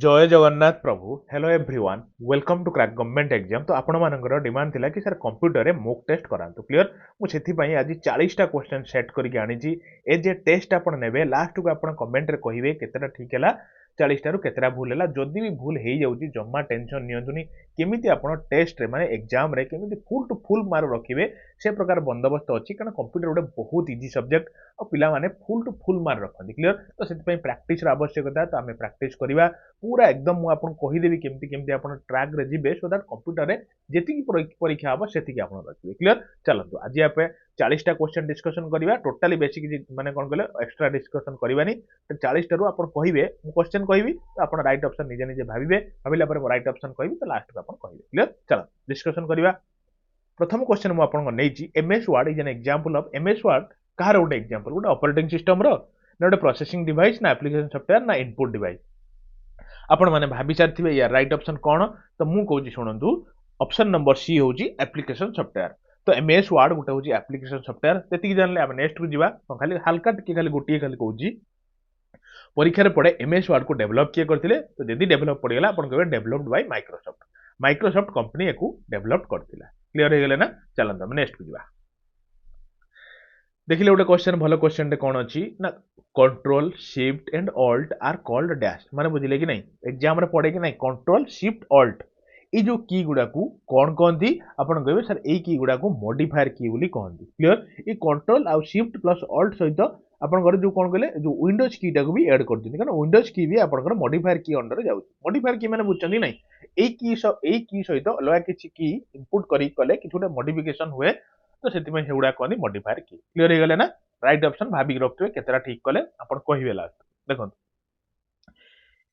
जय जगन्नाथ प्रभु hello everyone welcome to crack government exam तो आपण मानकर डिमांड थिला कि सर कंप्यूटर रे मॉक टेस्ट करांतु क्लियर मु सेथि पई आज 40 टा क्वेश्चन सेट करके आनी ए जे टेस्ट आपण नेबे लास्ट को आपण कमेंट रे कहिवे केतेटा ठीक हैला 40 टारु केतेटा भूल हैला जदी भी भूल हेई जाउची जम्मा टेंशन नियंतुनी केमिति आपण टेस्ट रे माने एग्जाम रे केमिति फुल टू फुल मार्क रखिवे से प्रकार बंदोबस्त अछि कारण कंप्यूटर गोटे बहुत इजी सब्जेक्ट और पिला माने फुल टू फुल मार्क रखନ୍ତି क्लियर तो सेति पई प्रैक्टिस र आवश्यकता तो आमे प्रैक्टिस करबा पूरा एकदम मु आपन कहिदेबी केमती केमती आपन ट्रैक रे जिबे सो दैट कंप्यूटर रे जेतिकी परीक्षा हबो सेतिकी आपन रखिबे क्लियर चलंतु आज आपे 40 टा क्वेश्चन डिस्कशन करिवा टोटली बेसिक माने कोन कहले एक्स्ट्रा डिस्कशन करिवानी तो 40 टा रु आपन कहिबे मु क्वेश्चन कहिबी तो आपन राइट ऑप्शन निजे निजे भाबिबे भाबिला पर मु राइट ऑप्शन कहिबी तो लास्ट को आपन कहिबे क्लियर चलो डिस्कशन करिवा प्रथम क्वेश्चन मु आपन नेइची MS word is an example of MS word कहार गोटे एग्जांपल गोटे ऑपरेटिंग सिस्टम रो ना गोटे प्रोसेसिंग डिवाइस ना एप्लीकेशन सॉफ्टवेयर ना इनपुट डिवाइस आपण माने भाबी सारथिबे या राइट ऑप्शन कोन तो मु कहूची सुनंतु ऑप्शन नंबर सी होची एप्लीकेशन सॉफ्टवेयर तो एमएस वर्ड गोटे होची एप्लीकेशन सॉफ्टवेयर तेति जानले हम नेक्स्ट को जीवा तो खाली हल्का टिके खाली गोटिए खाली कहूची परीक्षा रे पड़े एमएस वर्ड को डेवलप किए करथिले तो जदी डेवलप पड़ी गेला आपण कहबे developed by Microsoft Microsoft company एकु डेवलप करथिला क्लियर हे गेले ना चलंत हम नेक्स्ट को जीवा देखिले गोटे क्वेश्चन भलो क्वेश्चन रे कोन अछि ना control shift and alt are called dash माने बुझिले कि नहीं एग्जाम रे पड़े कि नहीं कंट्रोल शिफ्ट ऑल्ट ई जो की गुडा को कोन कहंती आपण कहबे सर ए की गुडा को मॉडिफायर की बोली कहंती क्लियर ई कंट्रोल आ शिफ्ट प्लस ऑल्ट सहित आपण घर जो कोन कहले जो विंडोज की टा को भी ऐड कर दिनी कारण विंडोज की भी आपण घर मॉडिफायर की अंडर जाउ मॉडिफायर की माने बुझचंदी नहीं ए की सहित अलगा किछि की इनपुट करी कले कि छोटे मॉडिफिकेशन हुए तो सेति में हेउडा कहनी मॉडिफायर की क्लियर हे गेले ना राइट ऑप्शन भाबी रखथबे केतरा ठीक कले आपण कहिबे लास्ट देखो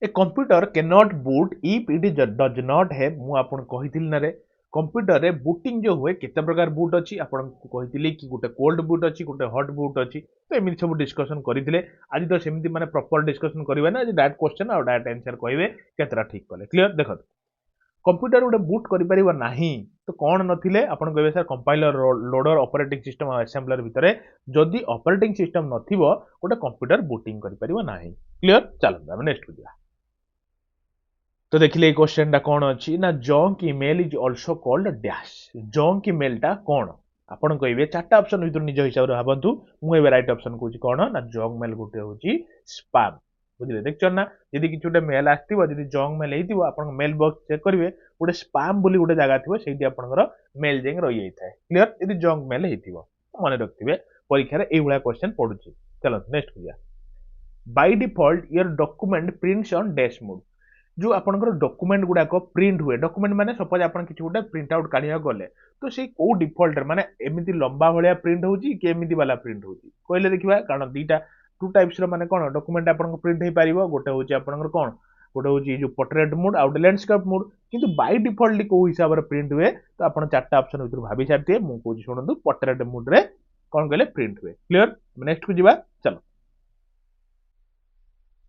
ए computer can not boot if it is does not have मु आपण कहितिल ना रे कंप्यूटर रे बूटिंग जो हुए केते प्रकार बूट अछि आपण कहितिले कि गोटे कोल्ड बूट अछि गोटे हॉट बूट अछि तो एमि सब डिस्कशन करितिले आज तो सेमति माने प्रॉपर डिस्कशन करिवे ना आज डायरेक्ट क्वेश्चन और डायरेक्ट आंसर कहिबे केतरा ठीक कले क्लियर देखो कंप्यूटर गोटे बूट करि परिबा नाही तो कौन नथिले आपण कहबे sir compiler loader operating system और असेंबलर भितरे जदि ऑपरेटिंग सिस्टम नथिबो गोटे कंप्यूटर बूटिंग करि परिबा नाही क्लियर चलो हम नेक्स्ट को दिया तो देखिले ए क्वेश्चन टा कोन अछि ना junk email is also called dash junk email टा कोन आपण कहबे चारटा ऑप्शन भितर निज हिसाब रे भाबंतु मु एबे राइट ऑप्शन कहूची कोन ना जंक मेल गोटे होची स्पैम बुझिले देखछ ना यदि किछ गोटे मेल आस्तिबो यदि जंक मेल हेतिबो आपण मेल बॉक्स चेक करिवे गोटे स्पैम बोली गोटे जगह थिबो सेठी आपनकर मेल जेंग रहि जाई थाए क्लियर यदि जंक मेल हेतिबो माने रखथिबे परीक्षा रे एई हुला क्वेश्चन पडुची चलो नेक्स्ट हो जा by default your document prints on dash mode जो आपनकर डॉक्यूमेंट गुडा को प्रिंट हुए डॉक्यूमेंट माने सपोज आपन किछ गोटे प्रिंट आउट काढिया गले तो से को डिफॉल्ट माने एमिति लंबा भलिया प्रिंट होची कि एमिति वाला प्रिंट होची कहले देखिबा कारण दीटा टू टाइप्स रो माने कोन डॉक्यूमेंट आपन प्रिंट हे पारिबो गोटे होची आपनकर कोन गोटे होची जो portrait mode out landscape mode किंतु बाय डिफॉल्ट को हिसाब रे प्रिंट हुए तो आपन चारटा ऑप्शन भीतर भाबी छारते मु कोची सुनंदु पोर्ट्रेट मोड रे कोन कहले प्रिंट हुए क्लियर नेक्स्ट को जीवा चलो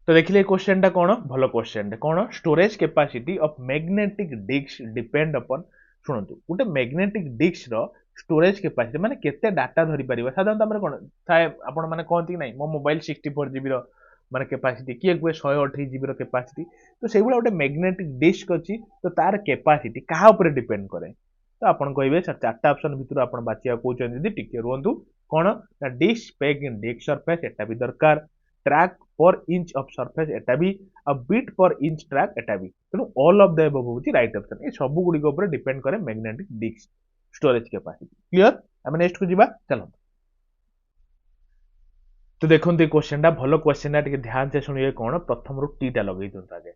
तो देखिले क्वेश्चन टा कोन भलो क्वेश्चन टा कोन storage capacity of magnetic disk depend अपन सुनंतु गोटे मैग्नेटिक डिस्क रो स्टोरेज कैपेसिटी माने केते डाटा धरि परिबा साधारणतः हमरे कोन थाए आपण माने कहंती नै मो मोबाइल 64 जीबी रो माने कैपेसिटी किए गुए 128 जीबी रो कैपेसिटी तो सेबुला गोटे मैग्नेटिक डिस्क अछि तो तार कैपेसिटी कहा ऊपर डिपेंड करे तो आपण कहबे सर चारटा ऑप्शन भितर आपण बाचिया कहउछन जदी टिके रुहंतु कोन ना disk peg in disk surface एटा भी दरकार ट्रैक पर इंच ऑफ सरफेस एटा भी अ बिट पर इंच ट्रैक एटा भी तेनु ऑल ऑफ द अबव होची राइट ऑप्शन ए सब गुडी के ऊपर डिपेंड करे magnetic disk storage capacity clear हम नेक्स्ट को जीवा चलो तो देखो क्वेश्चन टा भलो क्वेश्चन टा ध्यान से सुनिए कोन प्रथम रु टी टा लगै दंता आगे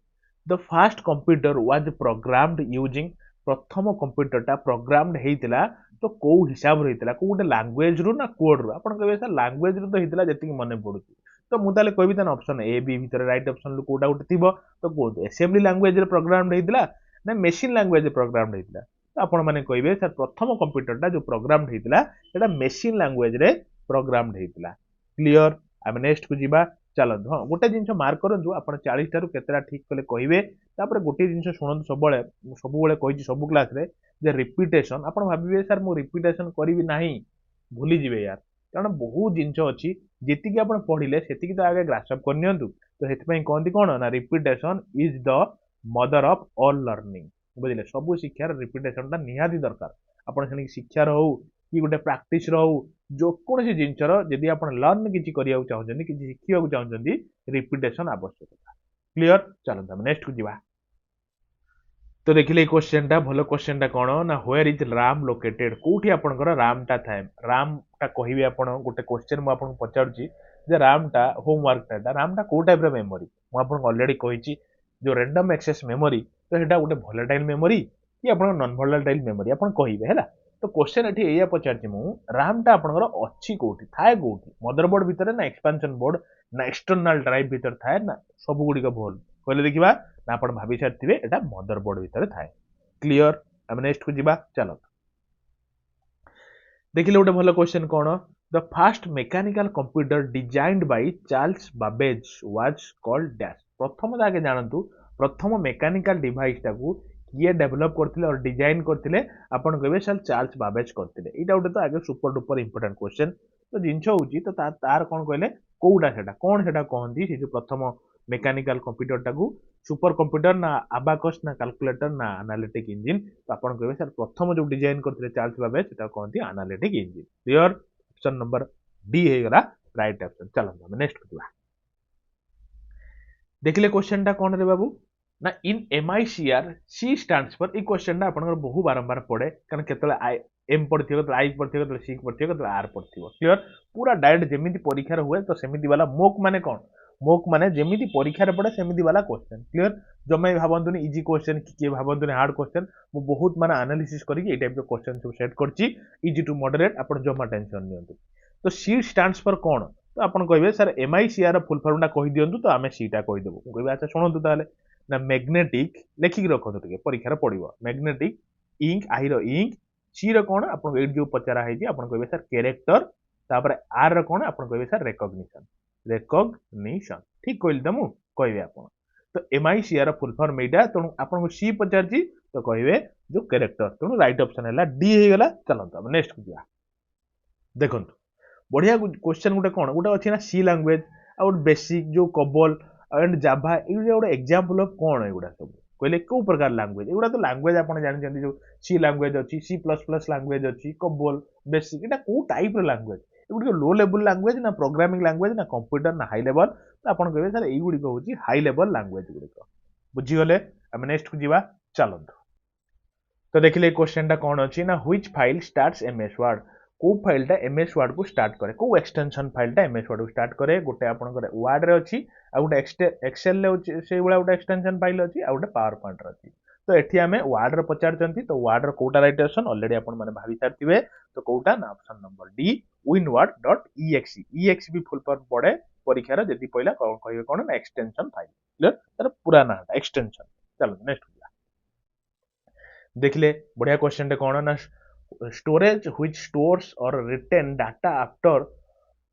the first computer was programmed using प्रथम कंप्यूटर टा प्रोग्राम्ड हेतिला तो को हिसाब रहितला को गोटे लैंग्वेज रु ना कोड रु आपण कहबे सर लैंग्वेज रु तो हेतिला जति मने पडुची तो मु ताले कहबी तन ऑप्शन ए बी भीतर राइट ऑप्शन लु कोडा उठ थिबो तो को असेंबली लैंग्वेज रे प्रोग्राम हेतिला ना मशीन लैंग्वेज रे प्रोग्राम हेतिला तो आपण माने कहबे सर प्रथम कंप्यूटर टा जो प्रोग्राम हेतिला सेटा मशीन लैंग्वेज रे प्रोग्राम हेतिला क्लियर आमे नेक्स्ट को जीवा चलो हां गोटे जिंस मार्क करंतु आपण 40 टारु केतरा ठीक कले कहिबे तापर गोटे जिंस सुनंतु सबुबेले कहिछि क्लास रे जे रिपीटेशन आपण भाबिबे सर मु रिपीटेशन करिवि नाही भूली जिवे यार कारण बहुत जिनस अच्छी जी आप पढ़िले से तो आगे ग्रासअप करनी तो से कहती कौन ना repetition is the mother of all learning बुझे सब शिक्षार रिपिटेशन टा निहाती दरकार आपन से शिक्षार हो कि गोटे प्राक्टिस हो जो कौन जिनसर जदि आप लर्न किसी करने चाहते कि शिखा चाहते रिपिटेशन आवश्यकता क्लीयर चलता नेक्स्ट को जीवा तो देखिले क्वेश्चन टा भलो क्वेश्चन टा कौन ना व्वेयर इज राम लोकेटेड कोठी आपनकर राम टा थाए राम टा कहिबे आपण गोटे क्वेश्चन मु आपन पचारुची जे राम टा होमवर्क टा राम टा को टाइप रो मेमोरी मु आपन ऑलरेडी कहिची जो रैंडम एक्सेस मेमोरी तो हेटा गोटे वोलेटाइल मेमोरी कि आपन नॉन वोलेटाइल मेमोरी आपन कहिबे हैला तो क्वेश्चन एठी एया पचारची मु राम टा आपनकर अछि कोठी थाए कोठी मदरबोर्ड भितर ना एक्सपेंशन बोर्ड ना एक्सटर्नल ड्राइव भितर थाए ना सब गुडी का भोल कहले देखिबा ना आपण भाभी सारथिबे एटा मदरबोर्ड भितर थाए क्लियर हम नेक्स्ट को जीवा चलो देखिले गोटे भलो क्वेश्चन कौन the first mechanical computer designed by Charles Babbage was called dash प्रथम आगे जानतु प्रथम मेकानिकल डिवाइस टाकू किए डेवलप करथिले और डिजाइन करथिले आपण कहबे सर चार्ल्स बाबेज करथिले एटा गोटे तो आगे सुपर डुपर इंपोर्टेंट क्वेश्चन तो जिंस होउची तो तार कोन कहले कोउडा सेटा कोन सेटा कहंती से जो प्रथम मेकानिकल कंप्यूटर टाकू सुपर कंप्यूटर ना अबाकस ना कैलकुलेटर ना एनालिटिक इंजिन तो आपण कहबे सर प्रथम जो डिजाइन करथिले चार्ल्स बाबेज सेटा कहंती analytic engine clear option number D हे गला राइट ऑप्शन चलो हम नेक्स्ट करबा देखिले क्वेश्चन टा कोन रे बाबू ना in MICR C stands for ई क्वेश्चन टा आपन बहु बारंबार पड़े कारण केतले आई एम पड़थियो केतले आई पड़थियो केतले सी पड़थियो केतले आर पड़थियो क्लियर पूरा डायरेक्ट जेमिति परीक्षा रे हुए तो सेमिति वाला मोक माने कोन मोक माने जेमिति परीक्षा रे पड़े सेमिति वाला क्वेश्चन क्लियर जमे भाबंतुनी इजी क्वेश्चन कि भाबंतुनी हार्ड क्वेश्चन मु बहुत माने एनालिसिस करी ए टाइप रो क्वेश्चन सब सेट करची इजी टू मॉडरेट आपन जमा टेंशन नियंतु तो सी स्टैंड्स फॉर कोन तो आपन कहबे सर एमआईसीआर फुल फॉर्म टा कहि दियंतु तो आमे सी टा कहि देबो कहबे अच्छा सुनंतु ताले ना मैग्नेटिक लेखिक रखो टे परीक्षा पड़ो मैग्नेटिक इंक आई इंक सी रोण आप जो पचारा है कहे सर कैरेक्टर तापर आर रोण आप कहे सर रेकग्निशन रेकग्निशन ठीक कहली तो मुझे कहे आप तो एमआईसीआर फुल फॉर्म यहाँ तेणु आपको सी पचार तो कहे जो कैरेक्टर तेणु राइट ऑप्शन है डी हो गला चलते नेक्स्ट को जा देखो बढ़िया क्वेश्चन गोटे कौन गोटे अच्छी ना सी लैंग्वेज आ बेसिक जो कबल एंड जाभा ये गोटे एग्जांपल ऑफ कौन एगुड़ा सब कहले को प्रकार लैंग्वेज एगुड़ा तो लैंग्वेज आपन जानछन्ती जो सी लैंग्वेज अछि सी प्लस प्लस लैंग्वेज अछि कबल बेसिक एटा को टाइप रो लैंग्वेज एगुड़ी लो लेवल लैंग्वेज ना प्रोग्रामिंग लैंग्वेज ना कंप्यूटर ना हाई लेवल तो आपन कहबे सर एई गुडी को होची हाई लेवल लैंग्वेज गुडी को बुझी गले हम नेक्स्ट को जीवा चलंतु तो देखिले क्वेश्चन टा कोन अछि ना which file starts MS word को फाइल टा एमएस वर्ड को स्टार्ट करे को एक्सटेंशन फाइल टा एमएस वर्ड को स्टार्ट करे गोटे आपन करे वर्ड रे अछि आ गोटे एक्सेल ले अछि से बळा गोटे एक्सटेंशन फाइल अछि आ गोटे पावर पॉइंट रे अछि तो एठी हमें वर्ड रे पचारचंती तो वर्ड रे कोटा राइट ऑप्शन ऑलरेडी आपन माने भाबी सारथिबे तो कोटा ना option number D winword.exe exe भी फुल फॉर्म पड़े परीक्षा रे जदी पहिला कहबे कोन ना एक्सटेंशन फाइल क्लियर तार पूरा ना एक्सटेंशन चलो नेक्स्ट देखले बढ़िया क्वेश्चन टे कोन ना storage which stores or retain data after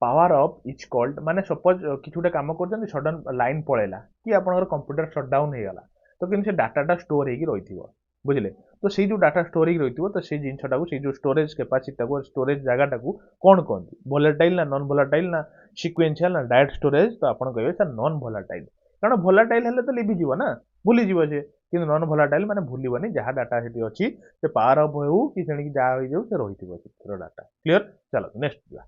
power off is called माने सपोज किछ गोटे काम करछन सडन लाइन पळेला कि आपनकर कंप्यूटर शट डाउन हे गला तो किन से डाटाटा स्टोर हेकी रहिथिबो बुझिले तो सेही जो डाटा स्टोर हेकी रहिथिबो तो सेही जिंसटा को सेही जो स्टोरेज कैपेसिटी टाको स्टोरेज जगहटा को कोन कहंती वोलेटाइल ना नॉन वोलेटाइल ना सीक्वेंशियल ना डायरेक्ट स्टोरेज तो आपन कहबे सर नॉन वोलेटाइल कारण वोलेटाइल हेले तो लिभि जीवो ना भूली जीवो जे कि नॉन वोलेटाइल माने भूलिबनी जहा डाटा हेटी अछि से पावर ऑफ हो कि सेणी जा होई जाउ से रहिथिबो से डाटा क्लियर चलो नेक्स्ट जा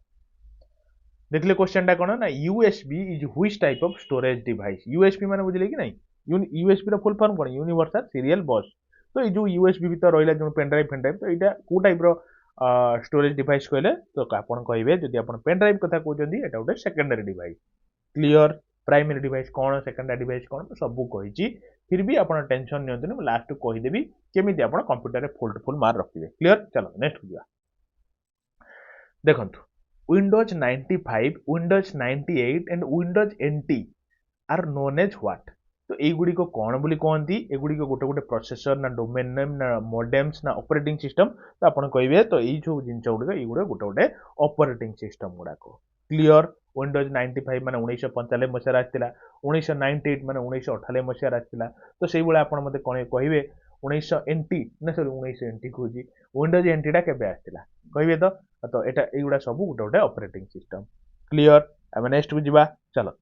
देखले क्वेश्चन टा कोन ना USB is which type of storage device USB माने बुझिले कि नहीं यूएसबी रो फुल फॉर्म कोन यूनिवर्सल सीरियल बस तो ये जो यूएसबी भीतर रहिला जो पेन ड्राइव तो एटा को टाइप रो स्टोरेज डिवाइस कहले तो आपन कहबे जदि आपन पेन ड्राइव कथा कहउजंदी एटा उटे secondary device clear primary device कौन सेकेंडरी डिवाइस कौन तो सब कही फिर भी आप टेंशन नियंतु लास्ट कहीदेवी केमी आप कंप्यूटर रे फुल मार्क रखिए क्लियर चलो नेक्स्ट जा देखो Windows 95 Windows 98 and Windows NT are known as what तो एगुड़ी को कौन बोली कहती एगुड़ी को गोटे गोटे प्रोसेसर ना डोमेन नेम ना मॉडेम्स ना ऑपरेटिंग सिस्टम तो आपन कहबे तो ये जो जिनस गुड़िक ये गोटे गोटे ऑपरेटिंग सिस्टम गुड़ाक क्लियर विंडोज 95 माने 1995 मसीहा आसला 1998 माने 1998 मसीहा आसला तो से भाई आपन मते कहबे 1980 ना सॉरी 1980 कहूँ विंडोज एनटी टा केबे आसला कहबे तो तो एटा एगुडा सब गोटे गोटे ऑपरेटिंग सिस्टम क्लियर आम नेक्स्ट को जीवा चलो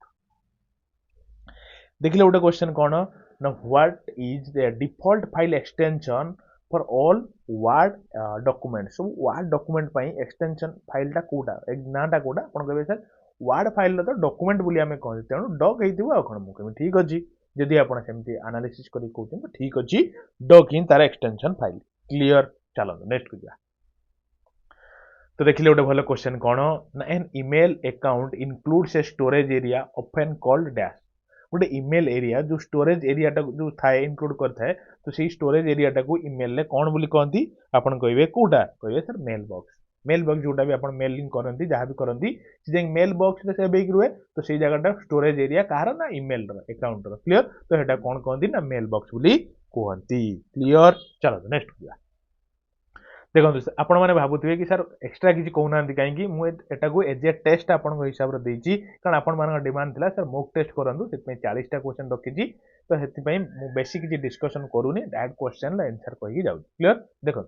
देखिले गोटे क्वेश्चन कौन ना what is the default file extension for all word document सब वर्ड डॉक्यूमेंट पई एक्सटेंशन फाइलटा कोटा नाटा कोटा आपण कहबे सर वर्ड फाइल तो डॉक्यूमेंट बोली आमे कहै तेणु डॉक हेतिबो आ कोन मु कहबे ठीक अछि जदि आपण सेमती एनालिसिस करी कहउछन तो ठीक अछि डॉक इन तार एक्सटेंशन फाइल क्लियर चलो नेक्स्ट को जा तो देखिले गोटे भलो क्वेश्चन कौन ना an email account includes a storage area often called dash गोटे ईमेल एरिया जो स्टोरेज एरिया जो थाए इनक्लूड करथाए तो सेही स्टोरेज एरिया टाको ईमेल ले कोन बोली कहंती आपण कहबे कोटा कहबे सर मेल बॉक्स जोटा भी आपण मेलिंग करंती जहां भी करंती से जे मेल बॉक्स रे सेव हेक रुए तो सेही जगहटा स्टोरेज एरिया कहार ना ईमेल रो अकाउंट रो क्लियर तो हेटा कोन कहंती ना मेल बॉक्स बोली कहंती क्लियर चलो नेक्स्ट किया देखो आपण मैंने भावुवे कि सर एक्सट्रा किसी कहना कहीं मुझे एज ए टेस्ट आपण हिसाब से देती कारण आपण मान डिमांड था सर मॉक टेस्ट करूँ से 40टा क्वेश्चन रखी तो से बेसी किसी डिस्कसन करूनी डायरेक्ट क्वेश्चन आंसर कही जाऊँ क्लियर देखो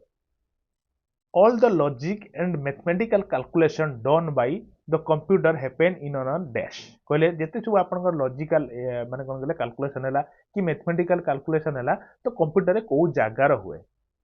all the logic and mathematical calculation done by the computer happen in on dash कहले जेते सब आपनकर लॉजिकल माने कोन कहले कैलकुलेशन हैला कि मैथमेटिकल कैलकुलेशन हैला तो कंप्यूटर रे को जागा रो हुए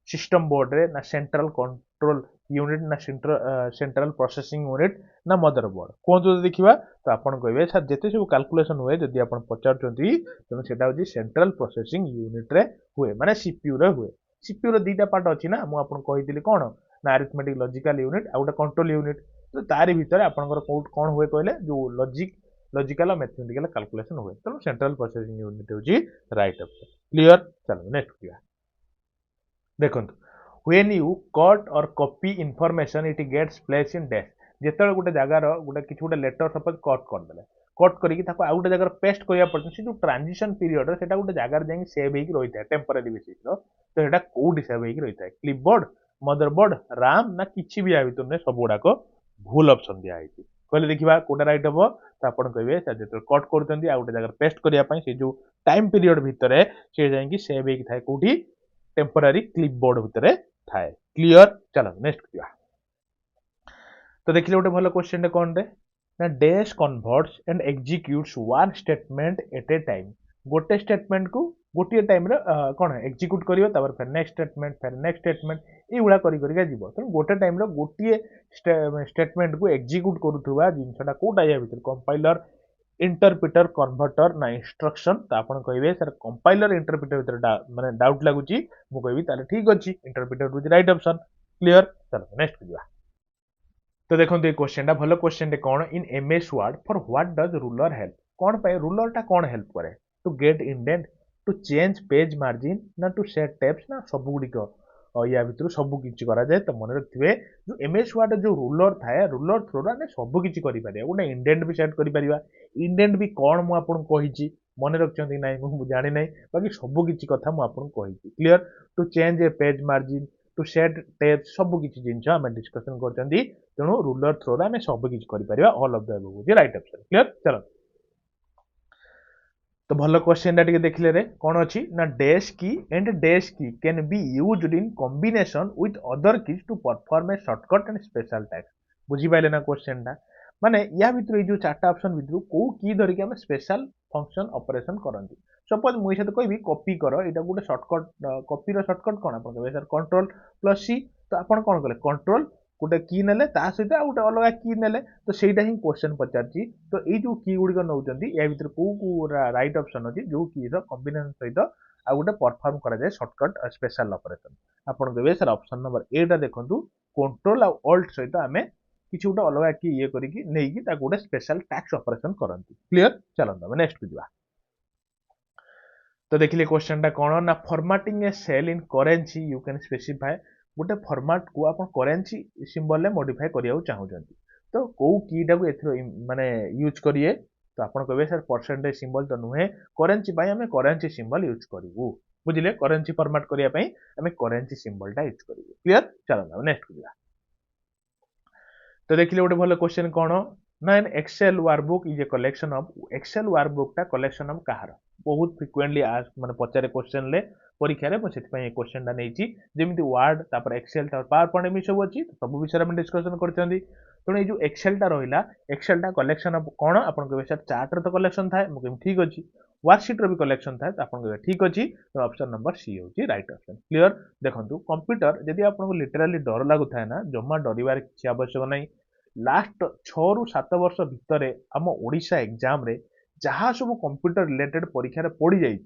सिस्टम बोर्ड रे ना सेंट्रल कंट्रोल यूनिट ना सेंट्रल प्रोसेसिंग यूनिट ना मदर बोर्ड कोन तो देखिबा तो आपण कहबे सर जेते सब कैलकुलेशन हुए जदि आपण पचारचंती तने सेटा होची सेंट्रल प्रोसेसिंग यूनिट रे हुए माने सीपीयू रे हुए सीपीयू रो दीटा पार्ट अछि ना मु आपण कहितली कोन ना अरिथमेटिक लॉजिकल यूनिट आ गोटे कंट्रोल यूनिट तो तारी भीतर आपनकर कोन हुए कहले जो लॉजिकल और मैथमेटिकल कैलकुलेशन हुए तो सेंट्रल प्रोसेसिंग यूनिट होची राइट आंसर क्लियर चलो नेक्स्ट किया देखो when you cut or copy information it gets place in dash जेतले गोटे जगार गोटे किछि गोटे लेटर सपोज कट कर देले कट करिकि ताको आ गोटे जगार पेस्ट करिया पड़छ से जो ट्रांजिशन पीरियड रे सेटा गोटे जगार जाई सेव हेक रहिता टेम्परेरी बेसिस रो तो सेटा कोड सेव हेक रहिता क्लिपबोर्ड मदरबोर्ड राम ना किछि भी आ भीतर ने सब गुडा को भूल ऑप्शन दिया है कहले देखिबा कोटा राइट हबो तो आपण कहबे जेतले कट करतंती आ गोटे जगार पेस्ट करिया पई से जो टाइम पीरियड भीतर से जाई कि सेव हेक थाए कोठी टेम्पररी क्लिपबोर्ड भितर थाए क्लियर चलो नेक्स्ट किया तो देखिले गोटे भलो क्वेश्चन कौन रे ना dash converts and executes one statement at A time गोटे स्टेटमेंट को गोटे टाइम रे कोन एग्जीक्यूट करियो तबर फिर नेक्स्ट स्टेटमेंट ए गुडा करि करिका जीवो त गोटे टाइम रे गोटे स्टेटमेंट को एग्जीक्यूट करूथुवा जिंसटा कोटा या भीतर कंपाइलर इंटरप्रिटर कन्वर्टर ना इंस्ट्रक्शन तो आपण कहबे सर कंपाइलर इंटरप्रिटर भीतर माने डाउट लागुची मु कहबी ताले ठीक अछि interpreter is right option clear चलो नेक्स्ट करिया तो देखो ये क्वेश्चन टा भलो क्वेश्चन कौन in MS Word for what does ruler help कौन पे रूलर टा कौन हेल्प करे to get indent to change page margin ना टू सेट टेप्स ना सब गुडी या भितर सब किछि करा जाए तो मन रखिबे जो एमएस वर्ड जो रूलर थाए रूलर थ्रू रे सब किछि करि पारिया गोटे इंडेंट भी सेट करि परिबा इंडेंट भी कौन मु आपन कहिछि मन रखचंती नै मु जानि नै बाकी सब किछि कथा मु आपन कहिछि clear to change a page margin to set tape सब किछि जिंस हम डिस्कशन करचंती तेणु रूलर थ्रू रे सब किछि करि परिबा all of the above is right answer clear चलो तो भलो क्वेश्चन टा देखले रे कौन अच्छी ना dash key and dash key can be used in combination with other keys to perform a shortcut and special tasks बुझी पाइले ना क्वेश्चन टा माने या भितर जो चारटा ऑप्शन भितर को की धरिक हम स्पेशल फंक्शन ऑपरेशन करंती सपोज मुई से कहबी कॉपी करो एटा गोटे शॉर्टकट कॉपी रो शॉर्टकट कोन अपन कहबे सर कंट्रोल प्लस सी तो अपन कोन कले कंट्रोल गोटे की नेले ता सहित आ गोटे अलग की नेले तो सेटा ही क्वेश्चन पचारची तो ए जो की गुडी को नउचंती या भीतर को राइट ऑप्शन अछि जो की रो कॉम्बिनेशन सहित आ गोटे परफॉर्म करा जाय शॉर्टकट स्पेशल ऑपरेशन अपन कहबे सर ऑप्शन नंबर ए टा देखंतु कंट्रोल आ ऑल्ट सहित हमें किछि गोटे अलग की ये करी कि नै कि ता गोटे स्पेशल टैक्स ऑपरेशन करंती क्लियर चलंदा नेक्स्ट को दिबा तो देखिले क्वेश्चन टा कोन ना formatting a cell in currency you can specify गोटे फॉर्मेट को आप करेंसी सिंबल मॉडिफाई करिया चाहूचंती तो को कीटा को एथरो माने यूज करिए तो आपण कहबे सर परसेंटेज सिंबल तो नुहे करेंसी पई हमें करेंसी सिंबल यूज करिवु बुझिले करेंसी फॉर्मेट करिया पई हमें करेंसी सिंबल टा यूज करिवु क्लियर चलो नेक्स्ट करिया तो देखिले गोटे भलो क्वेश्चन कोन ना an Excel workbook is a collection of Excel workbook टा कलेक्शन ऑफ कहार बहुत फ्रिक्वेंटली आज माने पचारे क्वेश्चन ले परीक्षा रे से क्वेश्चन टा नहीं जमी वार्ड तापर एक्सेल पावर पॉइंट भी सब अच्छी सब विषय में डिस्कसन कर तेणु ये जो एक्सेल टा रहा एक्सेल टा कलेक्शन ऑफ कौन आप चार्ट तो कलेक्शन थाए ठीक अच्छी वर्कशीट भी कलेक्शन थाए तो आप ठीक अच्छी तो ऑप्शन नंबर सी हूँ राइट ऑप्शन क्लियर देखो कंप्यूटर जदि आपको लिटराली डर लगु थाए ना जमा डर किसी आवश्यक नहीं लास्ट 6 रु 7 वर्ष भितर आम ओडिशा एग्जाम रे जहाँ सब कंप्यूटर रिलेटेड परीक्षा पड़ी जाइए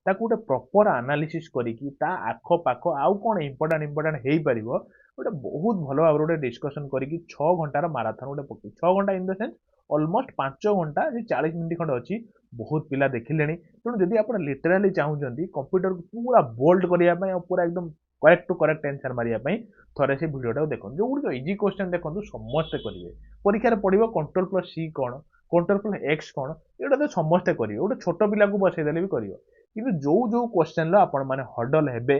ताकू गोटे प्रॉपर एनालिसिस करिकी ता आख पाख आउ कौन इंपोर्टेंट हो पार गोटे बहुत भल भाव गोटे डिस्कसन करिकी 6 घंटार माराथन गोटे पकई 6 घंटा इन द सेंस ऑलमोस्ट 5 घंटा 40 मिनिट खंड अच्छी बहुत पिला देखिले तेणु जदि आप लिटराली चाहूँगी कंप्यूटर को पूरा बोल्ड करने पूरा एकदम करेक्ट टू करेक्ट आंसर मारिया थरे से भिडियोटा देखो जो गुड़ इजी क्वेश्चन देखो समस्ते करेंगे परीक्षा पड़ो कंट्रोल प्लस सी कौन कंट्रोल प्लस एक्स कौन ये तो समस्ते करेंगे गोटे छोट पिला को बसईदेले भी कर कि जो जो क्वेश्चन आपण मैंने हडल हेबे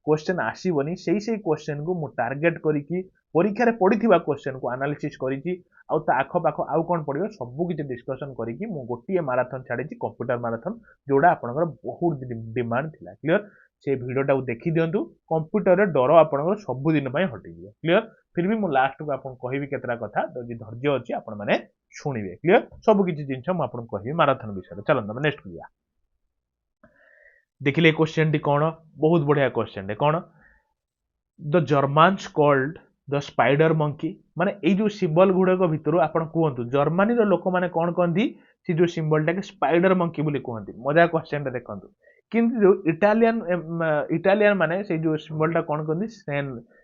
क्वेश्चन आसबनी से क्वेश्चन को मुझे टार्गेट करी परीक्षा पड़ी क्वेश्चन को एनालिसिस करी आख पाख आउ कौन पड़ो सब किसी डिस्कसन करी गोटे माराथन छाड़ी कंप्यूटर माराथन जोड़ा आपंकर बहुत डिमांड थिला क्लियर से भिडियोटा देखी दिंतु कंप्यूटर डर आपंकर सबुदिन हटि क्लियर फिर भी मुझे लास्ट को आपको कहि केतरा कथा तो धैर्य अच्छी आपण मैंने शुणिबे क्लियर सब किसी जिन मुझे कहि माराथन विषय चलते नेक्स्ट करिया देखिले क्वेश्चन टी कौन बहुत बढ़िया क्वेश्चन कौन the Germans called the spider monkey माने ये जो सिंबल गुड़ाक भितर आप कहतु जर्मानी लोक मैंने कौन कहती से जो सिंबलटा कि स्पाइडर मंकी बोली कहती मजा क्वेश्चन टा देखो किंतु जो इटालियन माने से जो सिंबलटा कौन कहती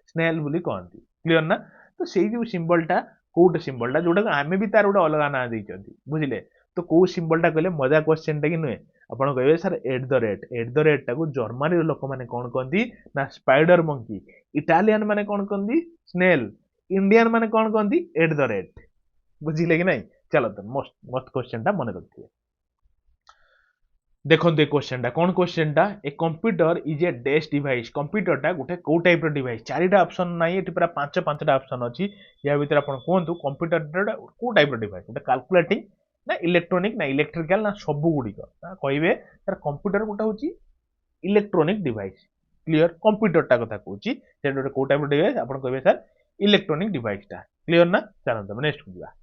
स्नेल बोली कहती क्लियर ना तो से जो सिंबलटा कोटे सिंबलटा जोटा आम भी तार गोटे अलग ना देते बुझे तो कौ सिंबलटा कहले मजा क्वेश्चन टा कि नुहे ଆପଣ କହିବେ ସାର୍ एट द रेट टाକୁ ଜର୍ମାନୀର ଲୋକମାନେ କ'ଣ କହନ୍ତି ନା ସ୍ପାଇଡର ମଙ୍କି ଇଟାଲିଆନ ମାନେ କ'ଣ କହନ୍ତି ସ୍ନେଲ ଇଣ୍ଡିଆନ ମାନେ କ'ଣ କହନ୍ତି एट द रेट ବୁଝିଲେ କି ନାଇଁ ଚାଲନ୍ତୁ ମସ୍ତ क्वेश्चन ଟା ମନେ ରଖିଥିବେ देखो ये क्वेश्चन टा कौन क्वेश्चन टा a computer is a desk device computer टा गोटे कौ टाइप रो डिवाइस चारिटा ऑप्शन नाही एटी पूरा पांचटा ऑप्शन अछि या भीतर आपण कहंतु कंप्यूटर कौ टाइप रो डिवाइस गोटे कैलकुलेटिंग ना इलेक्ट्रोनिक ना इलेक्ट्रिकल ना सब गुड़िक कहे तार कंप्यूटर गोटे हूँ इलेक्ट्रोनिक डिवाइस क्लियर कंप्यूटर टा कथा कहूँ गोटे कौ टाइप डिवाइस आप कहे सर इलेक्ट्रोनिक डिवाइस टा क्लियर ना चलते नेक्स्ट को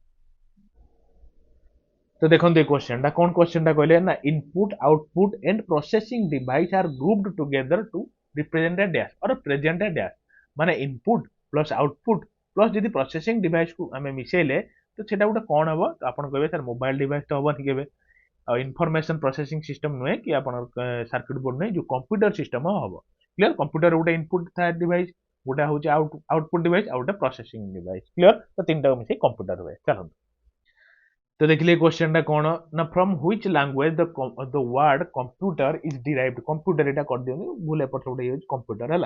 तो देखो ये क्वेश्चन टा कौन क्वेश्चन टा कहले ना input output and processing device are grouped together to represent a dash और प्रेजेंट ए डैश माने इनपुट प्लस आउटपुट प्लस जदि प्रोसेसिंग डिवाइस को आम मिसेले तो सेटा गोटे कौन हम आप कहे सर मोबाइल डिवाइस तो हम के इनफॉरमेशन प्रोसेसिंग सिस्टम नुहे कि आप सर्किट बोर्ड नुहे जो कंप्यूटर सिस्टम हम क्लियर कंप्यूटर गोटे इनपुट था डिवाइस गोटे हूँ आउटपुट डिवाइस आ गोटे प्रोसेसिंग डिवाइस क्लियर तो तीन टाक मिसे कंप्यूटर हुए चलते तो देखिए क्वेश्चन टा कौन ना from which language the word computer is derived computer एटा कर दियो भूल एपट गोटे यूज कंप्यूटर है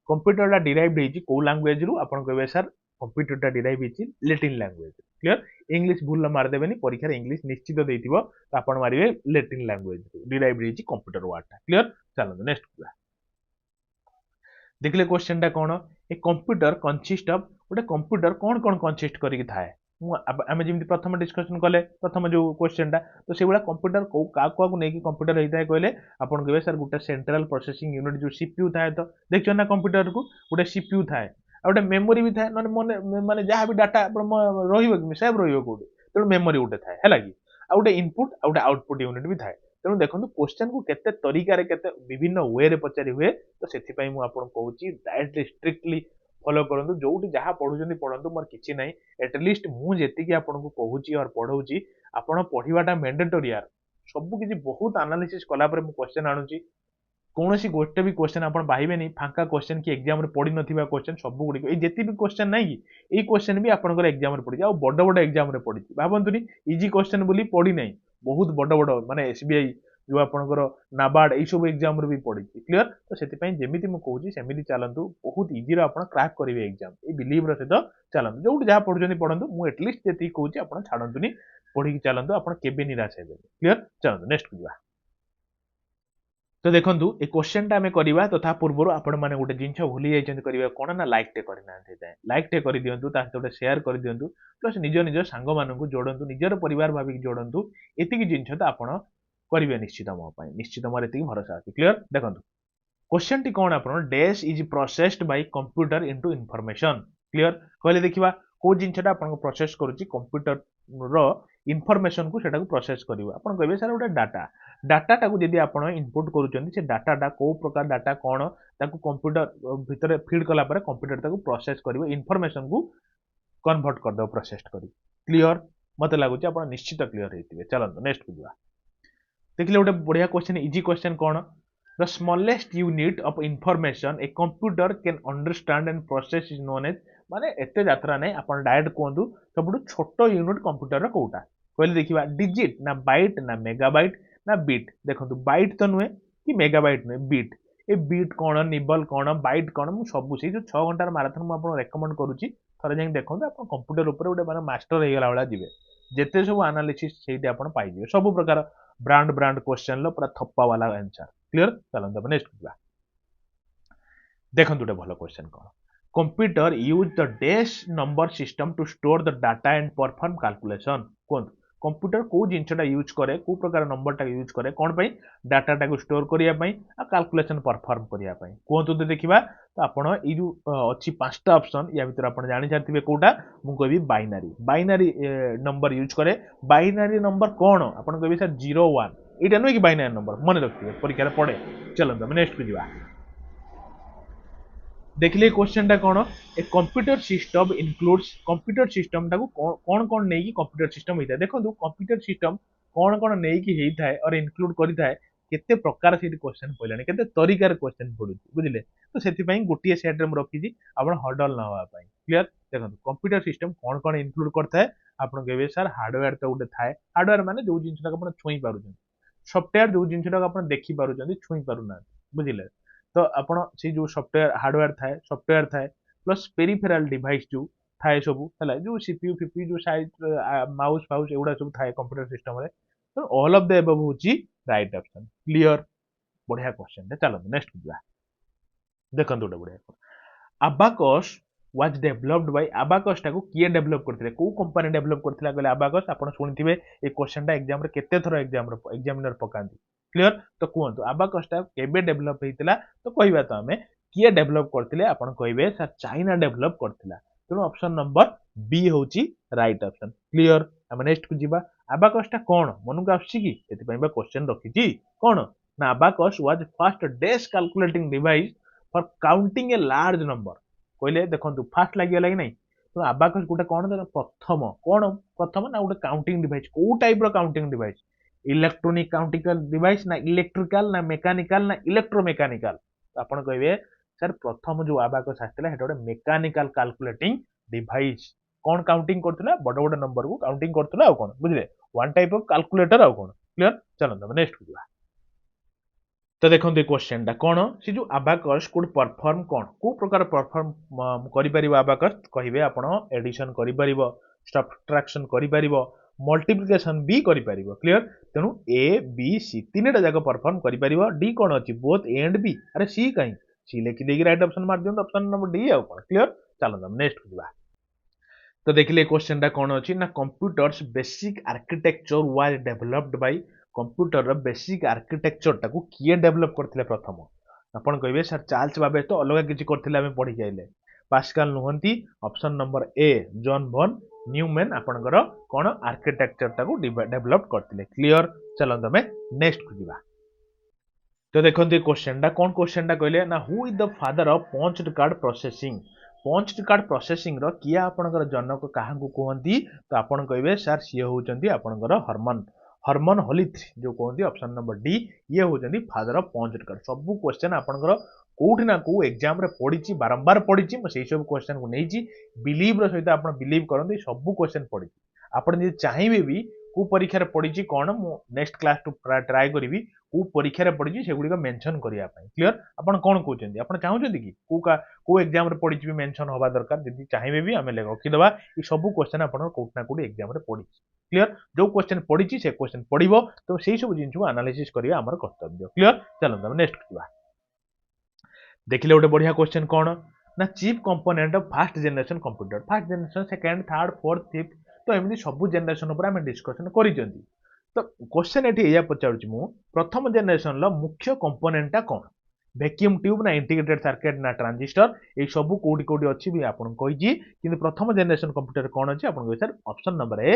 कंप्यूटर टा डिराइव्ड होइछि को लैंग्वेज रु आपण कहबे सर कंप्यूटर टा डिराइव होइछि लैटिन लैंग्वेज क्लियर इंग्लिश भूल मार देबेनी परीक्षा इंग्लिश निश्चित देइथिबो तो आपण मारिबे लैटिन लैंग्वेज डिराइव्ड होइछि कंप्यूटर वर्ड टा क्लियर चलो नेक्स्ट देखिले क्वेश्चन टा कौन ए कंप्यूटर कंसिस्ट ऑफ गोटे कंप्यूटर कौन कौन कंसिस्ट करिक थाए आम जमी प्रथम डिस्कसन कले प्रथम जो क्वेश्चन टा तो से कंप्यूटर क्या नहीं कंप्यूटर होता है कहले आप कहे सर गोटे सेंट्रल प्रोसेसिंग यूनिट जो सीपीयू थाए तो देखिए ना कंप्यूटर को गोटे सीपीयू थाए गोटे मेमोरी भी थाए मन माने जहाँ भी डाटा रही सेव रोटे तेणु मेमोरी गोटे थाए है कि गोटे इनपुट गोटे आउटपुट यूनिट भी थाए तेणु देखो क्वेश्चन को केते तरीका केते विभिन्न वे रे पचारि हुए तो से कहूँ डायरेक्टली स्ट्रिक्टली फॉलो करंतु जोटी जहाँ पढ़ुचंदी पढ़ंतु मोर किछि नाही एटलिस्ट मु जेतिकी आपन को कहूची और पढ़ौची आपन पढ़िबाटा मैंडेटरी यार सब किछि बहुत एनालिसिस कला पर मु क्वेश्चन आनुची कोनोसी गोटे भी क्वेश्चन आपन पाइबे नहीं फांका क्वेश्चन की एग्जाम रे पढ़ी नथिबा क्वेश्चन सब गुडी ए जेति भी क्वेश्चन नाही कि ए क्वेश्चन भी आपन को एग्जाम रे पढ़ी आ बड़ बड़ एग्जाम रे पढ़ी भाबंतुनी इजी क्वेश्चन बोली पढ़ी नाही बहुत बड़ बड़ माने एसबीआई जो आपंकर नाबार्ड यही सब एग्जाम भी पड़ी क्लियर तो से जमी मुझे सेमती चलतु बहुत इजी आप क्रैक करेंगे एग्जाम ये बिलीव सहित चलते जो जहाँ पढ़ुं पढ़ु मुझे एटलिस्ट जी कहूँ आप छाड़नी पढ़ी चलतु आप निराश हे क्लियर चलते नेक्स्ट को तो देखंतु ए क्वेश्चन टा हमें करबा तथा पूर्व आपण माने गोटे जिंस भूली जाइछन करबा कोन ना लाइक टे करि नांते जाय लाइक टे करि दियंतु ता गोटे शेयर करि दियंतु प्लस निज निज सांग मानकु जोडंतु निजर परिवार भाबी जोडंतु एतिकी जिंस त आपण करिवे निश्चित मो पई निश्चित मोर एतिकी भरोसा अछि क्लियर देखंतु क्वेश्चन टी कोन आपण dash is processed bye computer into information clear कहले देखिबा को जिंसटा आपण प्रोसेस करूची कंप्यूटर रो इनफॉरमेशन को सेटा को प्रोसेस करिवो आपण कहबे सर गोटे डाटा डाटा को जदि आपण इनपुट करूचंती से डाटा को प्रकार डाटा कोन ताको कंप्यूटर भितर फीड कला परे कंप्यूटर ताको प्रोसेस करिवो इनफॉरमेशन को कन्वर्ट कर दो प्रोसेस करी क्लियर मते लागुची आपण निश्चित क्लियर हेतिबे चलंतो नेक्स्ट को जिवा देखिले गोटे बढ़िया क्वेश्चन इजी क्वेश्चन कोन the smallest unit of information a computer can understand and process is known as माने एते यात्रा नै आपण डायरेक्ट कोंदु सबुठु छोटो यूनिट कंप्यूटर रो कोटा कहले देखिबा डिजिट ना बाइट ना मेगाबाइट ना बीट देखंतु बाइट तो नुहे कि मेगाबाइट नुहे beat A beat cone nibble cone bite कोन मु सब से जो 6 घंटा मैराथन मु आपण रेकमेंड करूची थरे जाई देखंतु आपण कंप्यूटर ऊपर गोटे माने मास्टर हे गेला वाला जिवे जेते सब एनालिसिस सेठी आपण पाइ जिवे सब प्रकार ब्रांड क्वेश्चन लो पूरा थप्पा वाला आंसर क्लियर चलंत नेक्स्ट बुझा देखंतु भलो क्वेश्चन कोन computer use the dash number system to store the data and perform calculation कोन कंप्यूटर को जिंसटा यूज करे को प्रकार नंबर टा यूज करे कोन पई डाटा टा को स्टोर करिया पई आ कैलकुलेशन परफॉर्म करिया पई कोंतु तो देखिबा तो आपण ई जो अछि पांचटा ऑप्शन या भीतर आपण जानि जातिबे कोटा मु कहबी बाइनरी नंबर यूज करे बाइनरी नंबर कोन आपण कहबी सर 0 1 एटा नुई कि बाइनरी नंबर मन रखिबे परीक्षा रे पड़े चलंत हम नेक्स्ट को जिवा देखिले क्वेश्चन टा कोन a computer system includes computer system टा को कोन नै कि कंप्यूटर सिस्टम हेता देखंतु कंप्यूटर सिस्टम कोन नै कि हेताय और इनक्लूड करिताय केते प्रकार से क्वेश्चन पइलानी केते तरीकार क्वेश्चन पडुची बुझिले तो सेति पई गोटिए सेट रे हम रखिजी आपण हडल न होवा पई क्लियर देखंतु कंप्यूटर सिस्टम कोन इनक्लूड करथाय आपण कहबे सर हार्डवेयर तो उडे थाय हार्डवेयर माने जो जिंसटा आपण छुई पारुछन सॉफ्टवेयर जो जिंसटा आपण देखि पारुछन छुई पारुना बुझिले तो आपण से जो सॉफ्टवेयर हार्डवेयर थाए प्लस पेरिफेराल डिवाइस जो थाए सब है जो सीपीयू फीपीयू जो साइड माउस फाउस एगुड़ा सब थाए कंप्यूटर सिस्टम रे तो ऑल ऑफ द एबव होची राइट ऑप्शन क्लियर बढ़िया क्वेश्चन चलो नेक्स्ट बुझा देखंतु बढ़िया abacus was developed bye abacus टाको किए डेवलप करथिले को कंपनी डेवलप करथिला कहले अबाकस आपण सुनिथिबे ए क्वेश्चन टा एग्जाम रे केते थरो एग्जामिनर पकांती क्लियर तो कहतु अबाकस टा केबे डेवलप हेतिला तो कहबा तो हमें किए डेवलप करथिले आपण कहबे सर चाइना डेवलप करथिला तेणु ऑप्शन नंबर बी होची राइट ऑप्शन क्लियर हम नेक्स्ट को जिबा अबाकस टा कोन मनु का आछि कि एति पई बा क्वेश्चन रखिची कोन ना abacus was first dash calculating device for counting a large number कहले देखंतु फास्ट लागि लागि नै तो अबाकस गोटे कोन प्रथम ना गोटे काउंटिंग डिवाइस को टाइप रो counting device electronic counting device ना इलेक्ट्रिकल ना मेकानिकल ना इलेक्ट्रोमेकानिकल तो आपण कहबे सर प्रथम जो अबाकस आस्थिला हेटा गोटे मेकानिकल कैलकुलेटिंग डिवाइस कोन काउंटिंग करथिला बड बड नंबर को काउंटिंग करथिला आ कोन बुझले वन टाइप ऑफ कैलकुलेटर आ कोन क्लियर चलो हम नेक्स्ट को तो देखते क्वेश्चन टा कौन से जो अबाकस कोड परफॉर्म कौन को प्रकार परफॉर्म करि परिबो अबाकस कहिबे आपण एडिशन करि परिबो सब्ट्रैक्शन करि परिबो मल्टीप्लिकेशन भी करि परिबो क्लियर तेनु ए बी सी तीनटा जाक परफॉर्म करि परिबो डी कोन अछि बोथ ए एंड बी अरे सी काई सी लेखि देगी राइट ऑप्शन मार दियौ ऑप्शन नंबर डी आ कोन क्लियर चलो हम नेक्स्ट बुझा तो देखिले क्वेश्चन टा कौन अछि ना computers basic architecture was developed by computer रो बेसिक आर्किटेक्चर टाको किए डेवलप करथिले प्रथम आपण कहबे सर चार्ल्स बाबेज तो अलग किछि करथिले हमें पढि जाइले पास्कल नुहंती option number A John von Neumann आपनकर कोन आर्किटेक्चर टाको डेवलप करथिले क्लियर चलो हमें नेक्स्ट को जिबा तो देखंती क्वेश्चन टा कहले ना who is the father of punched card processing रो किया आपनकर जनक काहाकू कहंती तो आपण कहबे सर सी होचंती आपनकर हरमन होलिथ जो कहते ऑप्शन नंबर डी ये होचंती फादर ऑफ पंच्ड कार्ड सब क्वेश्चन आपनकर कोठी ना को एग्जाम रे पढिची बारंबार पढिची म सेही सब क्वेश्चन को नैची बिलीव रो सहित आपण बिलीव करंती सब क्वेश्चन पढिची आपण जे चाहिबे भी को परीक्षा रे पढिची कोन मु नेक्स्ट क्लास टू ट्राई करबी को परीक्षा रे पढिची सेगुडी का मेंशन करिया पई क्लियर आपण कोन कहउचंती आपण चाहउचंती कि को एग्जाम रे पढिची भी मेंशन होबा दरकार जदी चाहिबे भी हमें रखि दबा ई सब क्वेश्चन आपण कोठ ना कोठी एग्जाम रे पढिची क्लियर जो क्वेश्चन पड़ी से क्वेश्चन पड़ो तो से सब जिन को एनालिसिस करिया हमर कर्तव्य क्लियर चलते हम नेक्स्ट करवा देखिले गोटे बढ़िया क्वेश्चन कौन ना chief component of first generation computer second third fourth fifth तो एमती सब जनरेशन ऊपर आम डिस्कसन कर तो क्वेश्चन ये पचारूँ मु प्रथम जनरेशन मुख्य कंपोनेंटा कौन वैक्यूम ट्यूब ना इंटीग्रेटेड सर्किट ना ट्रांजिस्टर ये सब कोटी कोटी अच्छी भी आपन कही कि प्रथम जनरेशन कंप्यूटर कौन अच्छी आपन सर ऑप्शन नंबर ए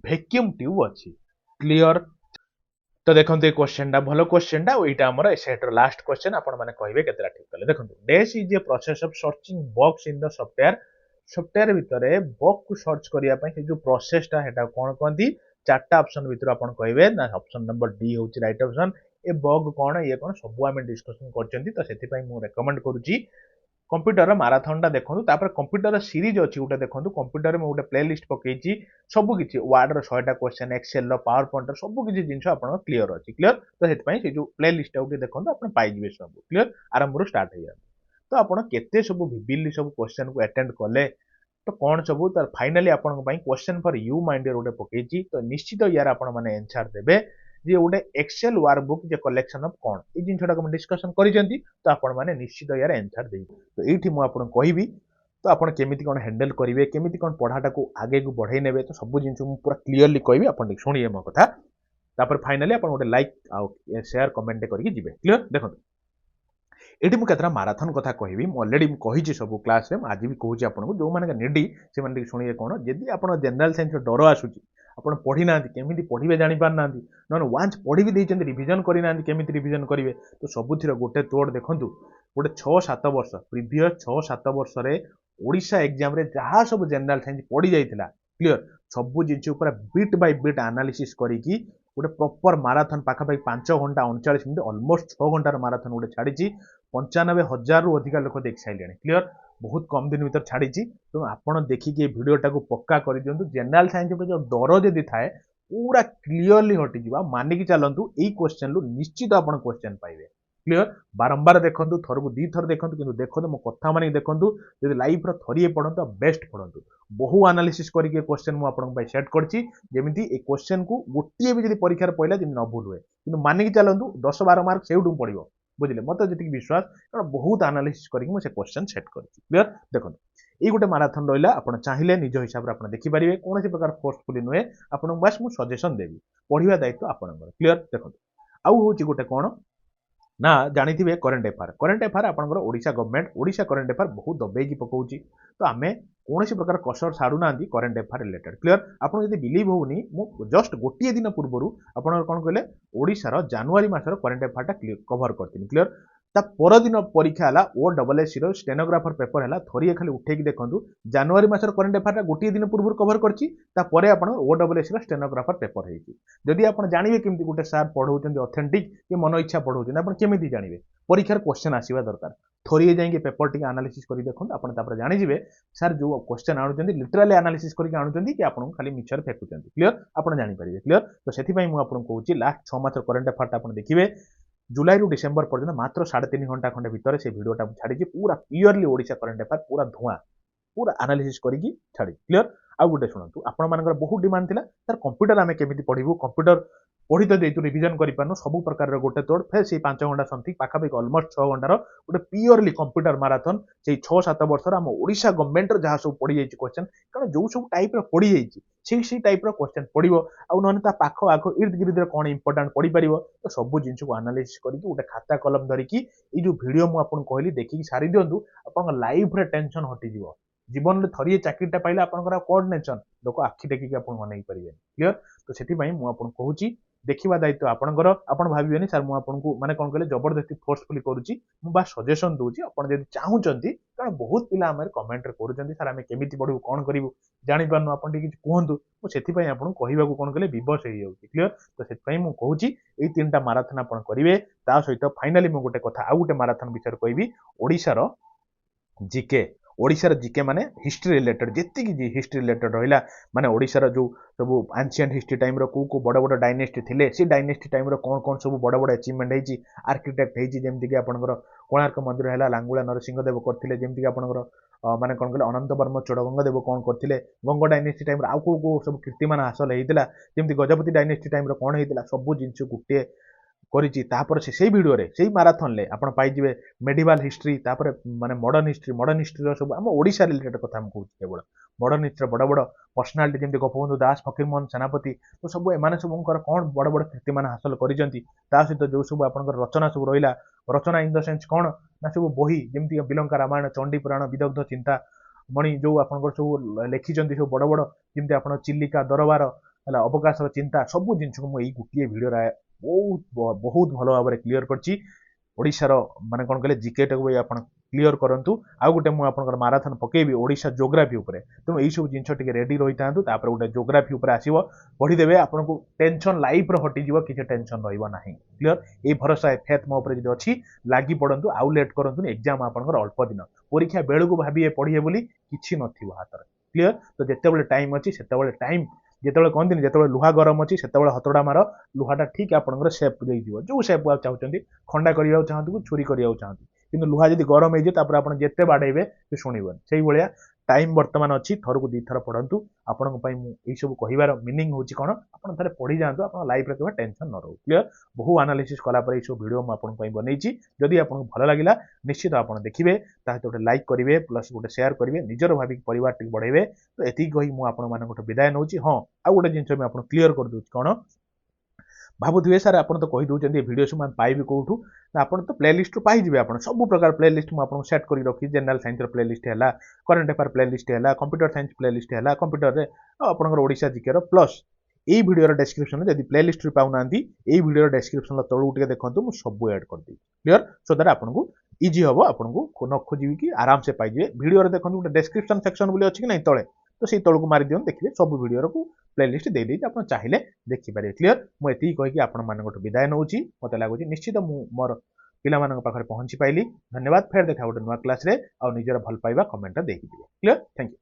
वैक्यूम ट्यूब अच्छी क्लियर तो देखो ये क्वेश्चन भल क्वेश्चन यहाँ आम एसआईटी लास्ट क्वेश्चन आपण मैंने कहे केतला ठीक कले देखो dash is a process of searching box in the software भितर बग को सर्च करने जो प्रोसेसटा है कौन कहती चार्टा ऑप्शन भितर आप कहे ना ऑप्शन नंबर डी हूँ राइट ऑप्शन ए बग कौन ये कौन सब आम डिस्कसन कर रेकमेंड करुच्ची कंप्यूटर माराथनटा देखो कंप्यूटर सीरीज अच्छी गोटे देखो कंप्यूटर में गोटे playlist पकई सबकि वार्डर 100टा question Excel power point सबकि जिन आप क्लीयर अच्छी क्लीयर तो से जो प्लेलिस्ट देखो आप पाइबे सब क्लीयर आरंभ स्टार्ट हो तो आप केते सब विभिन्न सब क्वेश्चन को अटेंड कले तो कौन सब फाइनाली आपण क्वेश्चन फॉर यू माइंड गोटे पकई तो निश्चित यार आपण मैंने आंसर देबे जे गोटे एक्सेल वर्कबुक जे कलेक्शन ऑफ कौन ये जिनटा हम डिस्कसन करिसेंती तो आपण माने निश्चित यार आंसर देबे तो एठी मु आपण कहबी तो आपण केमिति कोन हैंडल करिवे केमिति कोन पढ़ाटा को आगे को बढ़ाई नेबे तो सब जिन मु पूरा क्लियरली कहबी आपण सुनिए मो कथा तापर फाइनली आपण गोटे लाइक आ शेयर कमेंट करके जिवे क्लियर देखो एटी मु केतरा माराथन कथा कहबी मु ऑलरेडी कहिछि सब क्लास रे आज भी कहूछि आपण को जो माने निडी से माने सुनिए कोन जदी आपण जनरल साइंस डर आसुछि आपण पढ़ी ना केमिति पढ़िबे जानि पार ना नन वांस पढ़ी भी देइछन्ति रिवीजन करि ना केमिति रिवीजन करिवे तो सबुथिर गोटे तोड़ देखंतु गोटे 6-7 वर्ष प्रीवियस 6-7 वर्ष रे ओडिशा एग्जाम रे जहा सब जनरल साइंस पढ़ी जाइतिला क्लियर सबु जिंस ऊपर बिट बाय बिट एनालिसिस करिकी गोटे प्रॉपर माराथन पाखापाखि 5 घंटा 39 मिनिट ऑलमोस्ट 6 घंटार माराथन गोटे छाड़ी 95,000 रु अधिक लोक देख सारे क्लियर बहुत कम दिन भर छाड़ी तो आपड़ देखिए भिडटा को पक्का कर दिंतु जनरल साइंस जो डर जदि थाए पूरा क्लीयरली हटिज मानिकी चलतु यही क्वेश्चन निश्चित आप क्वेश्चन पाइबे क्लियर बारंबार देखु थर को दी थर देखु कि देखो मो कथा मानी देखु जब लाइफ थरिए पढ़ु बेस्ट पढ़ु बहु एनालिसिस करके क्वेश्चन मुझे सेट करछि जेमिति ए क्वेश्चन को गोटे भी जब परीक्षा पड़ा जब न भूल हुए कि मानिकी चलतु 10-12 मार्क से पड़ो बुझे मत जी विश्वास कारण बहुत एनालिसिस करके क्वेश्चन सेट कर क्लियर देखो ये गोटे माराथन रहा आप चाहिए निज हिसाब से देखिपारे कौन प्रकार फोर्सफुली नुहे आपको बस मुझे सजेसन देवी पढ़ा दायित्व आपंकर क्लियर देखो आउ हूँ गोटे कौन ना जानी करेन्ट एफआर आपंकर Odisha government Odisha current FR बहुत दबेकी पकाउची तो आम कौन प्रकार कसर छाड़ूना करेन्ट एफआर रिलेटेड क्लियर आपको जब बिलीव होनी मु जस्ट गोटे दिन पूर्व आप कौन कहले ओडिशार जानुआरी मासर करेन्ट एफआर कभर करती क्लियर ता परदिन परीक्षा है OSSC स्टेनोग्राफर पेपर है थोड़े खाली उठे देखो जानुआरी मासर करेन्ट एफआर गोटे दिन पूर्व कभर करछि OSSC स्टेनोग्राफर पेपर है जदि आप जानवे केमती गोटे सार पढ़ाऊँ ऑथेंटिक कि मन इच्छा पढ़ाऊँ आप केमी जानवे परीक्षार क्वेश्चन आसवा दरकार थोड़े जाइए पेपर टी एनालिसिस कर देखो आप जानीजे सार जो क्वेश्चन आणुंट लिटराली एनालिसिस करके आणुंट कि आपको खाली मिछर फेकुंट क्लियर आप जानीपारे क्लियर तो से मुझे लास्ट 6 मास करेन्ट एफआर आप देखिए जुलाई रु डिसेम्बर पर्यटन मात्र 3.5 घंटा खंडे भितर से वीडियोटा छाड़ी पूरा प्योरली ओडिशा करेन्ट एफआर पूरा धुआं पूरा एनालिसिस करके छाड़ी क्लियर आउ गोटे शुणु आपण बहुत डिमांड थिला सर कंप्यूटर आम केमी पढ़ू कंप्यूटर पढ़ी तो देतु रिविजन करूँ सब प्रकार गोटे तोड़ फिर से 5 घंटा समथिंग पाखापाखि ऑलमोस्ट 6 घंटार गोटे प्योरली कंप्यूटर माराथन से 6-7 वर्ष आम ओडिशा गवर्नमेंट जहाँ सब पड़ी जाइए क्वेश्चन कारण जो सब टाइप पड़ी जाइए से टाइप क्वेश्चन पड़ो आउ ना पाख आख इर्द गिर्द कौन इंपोर्टाट पड़ पार तो सब जिन को एनालिसिस करके गोटे खाता कलम धरिकी ये जो वीडियो मुझे कहली देखिए सारी दिंतु आप लाइफ रे टेंशन हटिज जीवन में थरिए चाकरीटा पाइले आपंकर कौन टेंशन लोक आखि टेकिक आप मन पारे क्लियर तो से मुझे कहूँ देखा दायित्व आपंकर आप भावे सर मुझे माने कौन कहले जबरदस्ती फोर्सफुली करुच्ची मुझे सजेसन दूसरी आप चाहूँगी कारण बहुत पिला कमेंट कर सर आम केमी पढ़ू कौन करूँ जापार आप कहतु मुझे आपको कहवा कौन कले विवश हो क्लियर तो से कहूँ ये 3टा माराथन आप करेंगे ता सहित फाइनाली मुझे गोटे कथा आउ गोटे माराथन विषय कहबी ओडिशार जीके ओडिशार जीके माने हिस्ट्री रिलेटेड जी हिस्ट्री रिलेटेड रहा माने ओडिशार जो सब एंशिएंट हिस्ट्री टाइम रो को बड़ बड़ डायनेस्टी थिले सी डायनेस्टी टाइम रो कौन कौन सब बड़ बड़ अचीवमेंट होईची आर्किटेक्ट होईची जेमति कि आपनकर कोणार्क मंदिर हैला लांगुला नरसिंह देव करथिले जेमति कि आपनकर माने कौन कहले अनंत वर्म चोड़गंगा देव कौन करथिले गंग डायनेस्टी टाइम आउ को सब कीर्तिमान हासिल होइतिला जेमति गजपति डायनेस्टी टाइम कौन होइतिला सब जिंस गुटे କରିଛି ତାପରେ ସେଇ ଭିଡ଼ିଓରେ ସେଇ ମାରାଥନରେ ଆପଣ ପାଇଯିବେ ମେଡିଭାଲ ହିଷ୍ଟ୍ରି ତାପରେ ମାନେ ମଡର୍ଣ୍ଣ ହିଷ୍ଟ୍ରିର ସବୁ ଆମ ଓଡ଼ିଶା ରିଲେଟେଡ୍ କଥା ମୁଁ କହୁଛି କେବଳ ମଡର୍ଣ୍ଣ ହିଷ୍ଟ୍ରିର ବଡ଼ ବଡ଼ ପର୍ସନାଲିଟି ଯେମିତି ଗୋପବନ୍ଧୁ ଦାସ ଫକୀରମୋହନ ସେନାପତି ତ ସବୁ ଏମାନେ ସବୁଙ୍କର କ'ଣ ବଡ଼ ବଡ଼ କୀର୍ତ୍ତିମାନ ହାସଲ କରିଛନ୍ତି ତା ସହିତ ଯୋଉ ସବୁ ଆପଣଙ୍କର ରଚନା ସବୁ ରହିଲା ରଚନା ଇନ୍ ଦ ସେନ୍ସ କ'ଣ ନା ସବୁ ବହି ଯେମିତି ବିଲଙ୍କା ରାମାୟଣ ଚଣ୍ଡୀ ପୁରାଣ ବିଦଗ୍ଧ ଚିନ୍ତା ମଣି ଯୋଉ ଆପଣଙ୍କର ସବୁ ଲେଖିଛନ୍ତି ସବୁ ବଡ଼ ବଡ଼ ଯେମିତି ଆପଣ ଚିଲିକା ଦରବାର ହେଲା ଅବକାଶର ଚିନ୍ତା ସବୁ ଜିନିଷକୁ ମୁଁ ଏଇ ଗୋଟିଏ ଭିଡ଼ିଓରେ बहुत भल भाव में क्लीयर करछि ओडिशार माने कोन कहले जीकेटाକୁ भी आपण क्लीयर करंतु आ गोटे मु आपनकर माराथन पकेबी ओडिशा ज्योग्राफी ऊपर तेणु यही सब जिनस टिके रेडी रही था तापर गोटे ज्योग्राफी ऊपर आसीबो पढ़ी देबे आपनको टेंशन लाइफ रो हटि जीवो किछ टेंशन रहइबो नाही क्लियर ए भरोसा फेथ मो ऊपर जदी अछि लागि पड़ंतु आउ लेट करंतु एग्जाम आपनकर अल्प दिन परीक्षा बेळ को भाबिए पढ़िए बोली किछि नथिबो हातर क्लियर तो जेतेबेले टाइम अछि सेतेबेले टाइम जेतेबेले कहंदिन जेतेबेले लुहा गरम अछि सेतेबेले हतोडा मार लुहाटा ठीक आपनकर शेप देई जीवो जो शेप आप चाहउचंदी खंडा करिया चाहंतु छुरी करिया चाहंतु किंतु लुहा जदी गरम हे जे तापर आपण जेते बाडैबे से सुनिबन सेही भलिया टाइम वर्तमान अछि थरकु दी थर पढंतु आपनक पई मु एई सब कहिबार मीनिंग होछि कोन आपण थरे पढी जांतु आपण लाइफ रे केबे टेंशन न रहू क्लियर बहु एनालिसिस कला पर एई सब वीडियो मु आपन पई बनैछि जदी आपन भलो लागिला निश्चित आपण देखिबे ताहे गोटे लाइक करिवे प्लस गोटे शेयर करिवे निजर भाबी परिवार टिक बढ़ाइबे तो एति कहि मु आपण माने गोटे विदाय नउछि हां आ गोटे जिंस मे आपण क्लियर कर दोछि कोन भावुए सार आप तो कही दूसरी भिडियो सब पाइबे कौटू आप तो प्लेलिस्ट पाई आप सब प्रकार प्लेलिस्ट मुझे सेट कर रखी जनरल साइंस प्लेलिस्ट है करेन्ट अफेयर प्लेलिस्ट है कंप्यूटर साइंस प्लेलिस्ट है कंप्यूटर में आपंकर ओडिशा जीके प्लस यही भिडियो डेस्क्रिप्शन जब प्लेलिस्ट पाऊना यही भिडियो डेस्क्रिप्शन तलू टे देखो मुझे सब एड कर दी क्लियर सो दैट आपको इजी हम आपको न खोजी कि आराम से पाइबे भिडियो देखो गोटे डेस्क्रिप्शन सेक्शन बोली अच्छी कि नहीं तले तो सही तलू मारी दिखाँ देखिए सब भिडियो को प्लेलिस्ट दे देती आप चाहिए देखिपारे क्लियर मुझे कहीकि आपण मान विदाय नौ मत लगुच निश्चित मोर पिला पाखे पहुँची पाइली धन्यवाद फेर देखा गोटे नुआ क्लास रे आ निजर भल पाइबा कमेंट देखिए क्लियर थैंक यू।